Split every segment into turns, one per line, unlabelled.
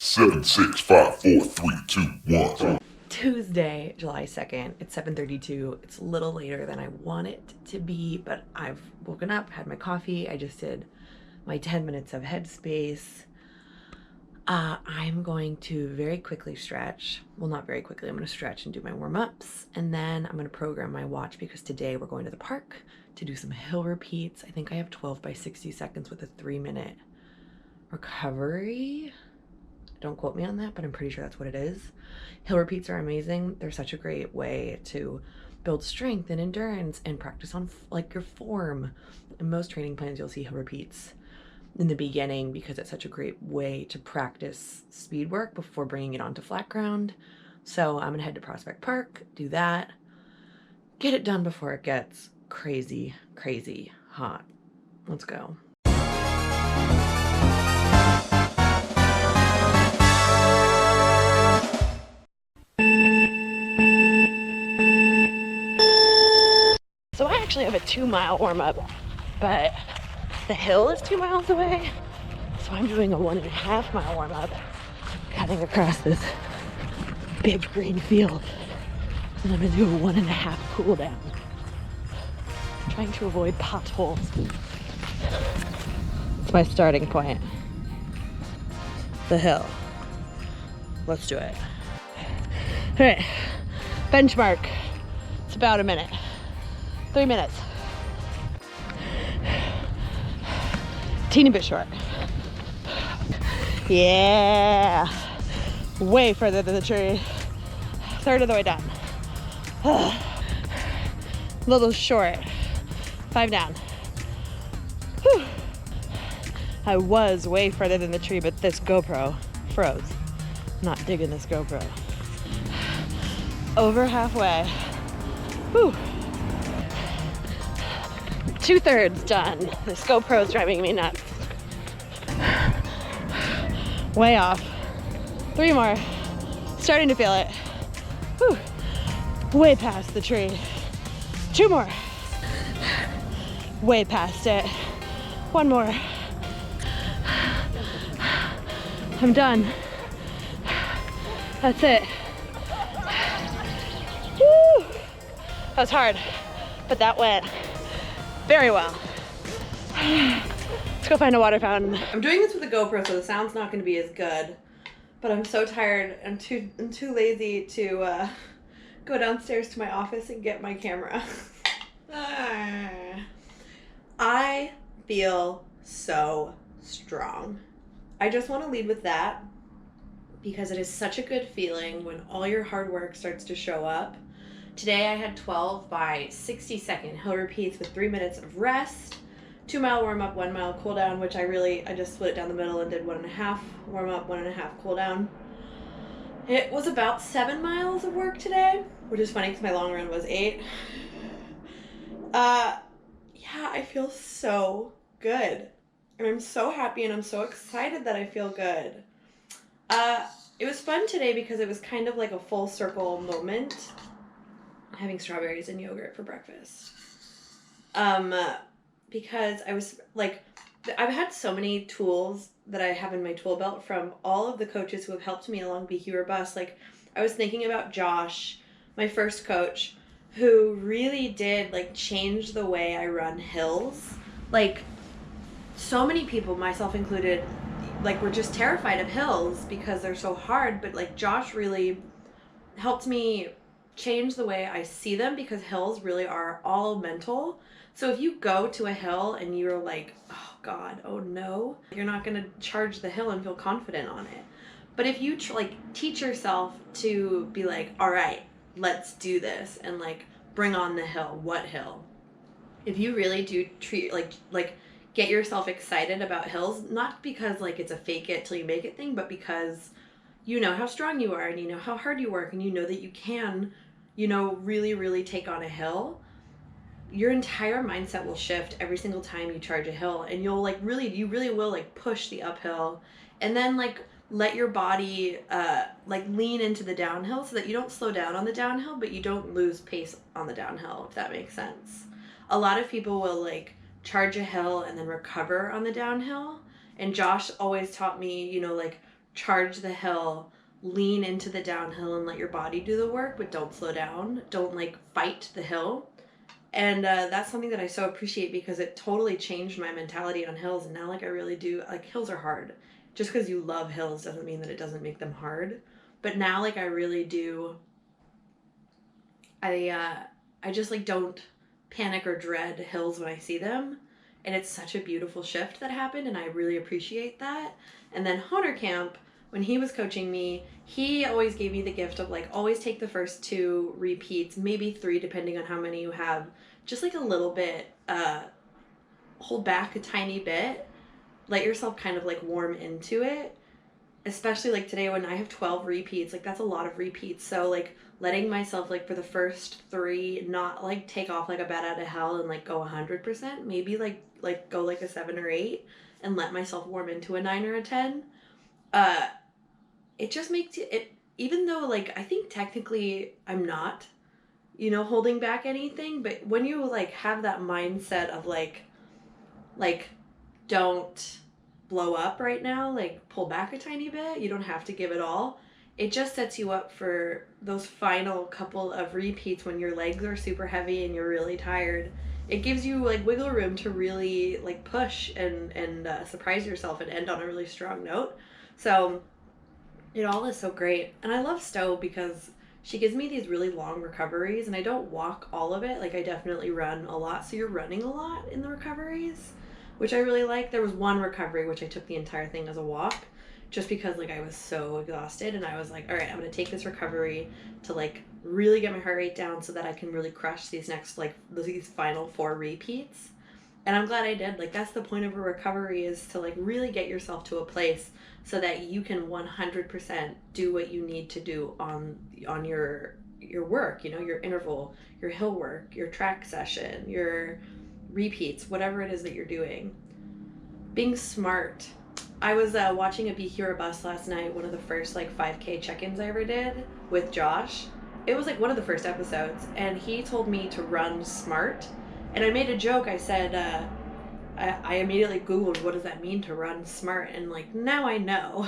Seven, 6, 5, 4, 3, 2, 1.
Tuesday, July 2nd. It's 7:32. It's a little later than I want it to be, but I've woken up, had my coffee. I just did my 10 minutes of headspace. I'm going to very quickly stretch. Well, not very quickly. I'm going to stretch and do my warm-ups, and then I'm going to program my watch because today we're going to the park to do some hill repeats. I think I have 12 by 60 seconds with a 3-minute recovery. Don't quote me on that, but I'm pretty sure that's what it is. Hill repeats are amazing. They're such a great way to build strength and endurance and practice on like your form. In most training plans, you'll see hill repeats in the beginning because it's such a great way to practice speed work before bringing it onto flat ground. So I'm gonna head to Prospect Park, do that, get it done before it gets crazy, crazy hot. Let's go. So I actually have a 2-mile warm-up, but the hill is 2 miles away. So I'm doing a 1.5-mile warm-up, cutting across this big green field. And I'm gonna do a 1.5 cool down. Trying to avoid potholes. It's my starting point. The hill. Let's do it. All right, benchmark. It's about a minute. 3 minutes. Teeny bit short. Yeah. Way further than the tree. Third of the way down. A little short. 5 down. Whew. I was way further than the tree, but this GoPro froze. Not digging this GoPro. Over halfway. Whew. 2/3 done. This GoPro is driving me nuts. Way off. 3 more. Starting to feel it. Whew. Way past the tree. 2 more. Way past it. 1 more. I'm done. That's it. Woo. That was hard, but that went very well. Let's go find a water fountain. I'm doing this with a GoPro, so the sound's not going to be as good. But I'm so tired. I'm too lazy to go downstairs to my office and get my camera. I feel so strong. I just want to lead with that because it is such a good feeling when all your hard work starts to show up. Today I had 12 by 60 second hill repeats with 3 minutes of rest, 2-mile warm up, 1-mile cool down, which I just split it down the middle and did 1.5 warm up, 1.5 cool down. It was about 7 miles of work today, which is funny because my long run was 8. Yeah, I feel so good. And I'm so happy and I'm so excited that I feel good. It was fun today because it was kind of like a full circle moment. Having strawberries and yogurt for breakfast. Because I was like, I've had so many tools that I have in my tool belt from all of the coaches who have helped me along BQ or Bust. Like, I was thinking about Josh, my first coach, who really did like change the way I run hills. Like, so many people, myself included, like, were just terrified of hills because they're so hard. But like, Josh really helped me change the way I see them because hills really are all mental. So if you go to a hill and you're like, oh God, oh no, you're not going to charge the hill and feel confident on it. But if you teach yourself to be like, all right, let's do this and like bring on the hill. What hill? If you really do treat like get yourself excited about hills, not because like it's a fake it till you make it thing, but because you know how strong you are and you know how hard you work and you know that you can, really, really take on a hill, your entire mindset will shift every single time you charge a hill. And you'll you really will like push the uphill and then like let your body like lean into the downhill so that you don't slow down on the downhill, but you don't lose pace on the downhill, if that makes sense. A lot of people will like charge a hill and then recover on the downhill. And Josh always taught me, like charge the hill, lean into the downhill and let your body do the work, but don't slow down. Don't like fight the hill. And that's something that I so appreciate because it totally changed my mentality on hills. And now, like, I really do, like, hills are hard. Just because you love hills doesn't mean that it doesn't make them hard. But now, like, I really do, I just, like, don't panic or dread hills when I see them. And it's such a beautiful shift that happened, and I really appreciate that. And then Honer Camp, when he was coaching me, he always gave me the gift of, like, always take the first 2 repeats, maybe 3 depending on how many you have, just like a little bit, hold back a tiny bit, let yourself kind of like warm into it, especially like today when I have 12 repeats, like that's a lot of repeats. So like letting myself, like, for the first 3, not like take off like a bat out of hell and like go 100%, maybe like go like a 7 or 8 and let myself warm into a 9 or a 10. It just makes it, even though like I think technically I'm not, holding back anything, but when you like have that mindset of like don't blow up right now, like pull back a tiny bit, you don't have to give it all. It just sets you up for those final couple of repeats when your legs are super heavy and you're really tired. It gives you like wiggle room to really like push and surprise yourself and end on a really strong note. So it all is so great. And I love Stowe because she gives me these really long recoveries, and I don't walk all of it. Like, I definitely run a lot. So you're running a lot in the recoveries, which I really like. There was one recovery which I took the entire thing as a walk just because like I was so exhausted, and I was like, all right, I'm going to take this recovery to like really get my heart rate down so that I can really crush these next like these final 4 repeats. And I'm glad I did. Like, that's the point of a recovery, is to like really get yourself to a place so that you can 100% do what you need to do on your work, your interval, your hill work, your track session, your repeats, whatever it is that you're doing. Being smart. I was watching a Be Here or Bust last night, one of the first like 5K check-ins I ever did with Josh. It was like one of the first episodes, and he told me to run smart. And I made a joke. I said, I immediately Googled, what does that mean to run smart? And like, now I know.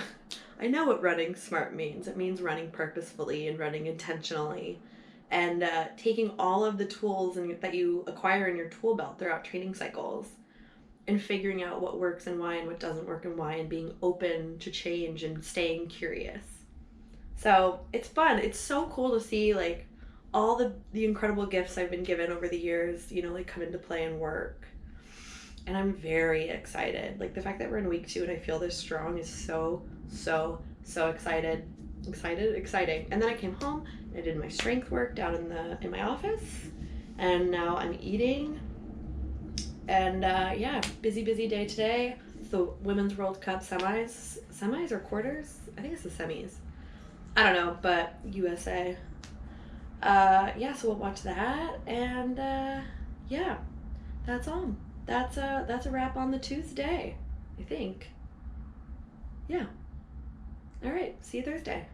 I know what running smart means. It means running purposefully and running intentionally. And taking all of the tools that you acquire in your tool belt throughout training cycles and figuring out what works and why and what doesn't work and why, and being open to change and staying curious. So it's fun. It's so cool to see like all the incredible gifts I've been given over the years, like come into play and work. And I'm very excited. Like the fact that we're in week 2 and I feel this strong is so, so, so exciting. And then I came home and I did my strength work down in my office, and now I'm eating. And busy day today. The Women's World Cup semis or quarters? I think it's the semis. I don't know, but USA. So we'll watch that, and that's all. That's a wrap on the Tuesday, I think. Yeah. All right. See you Thursday.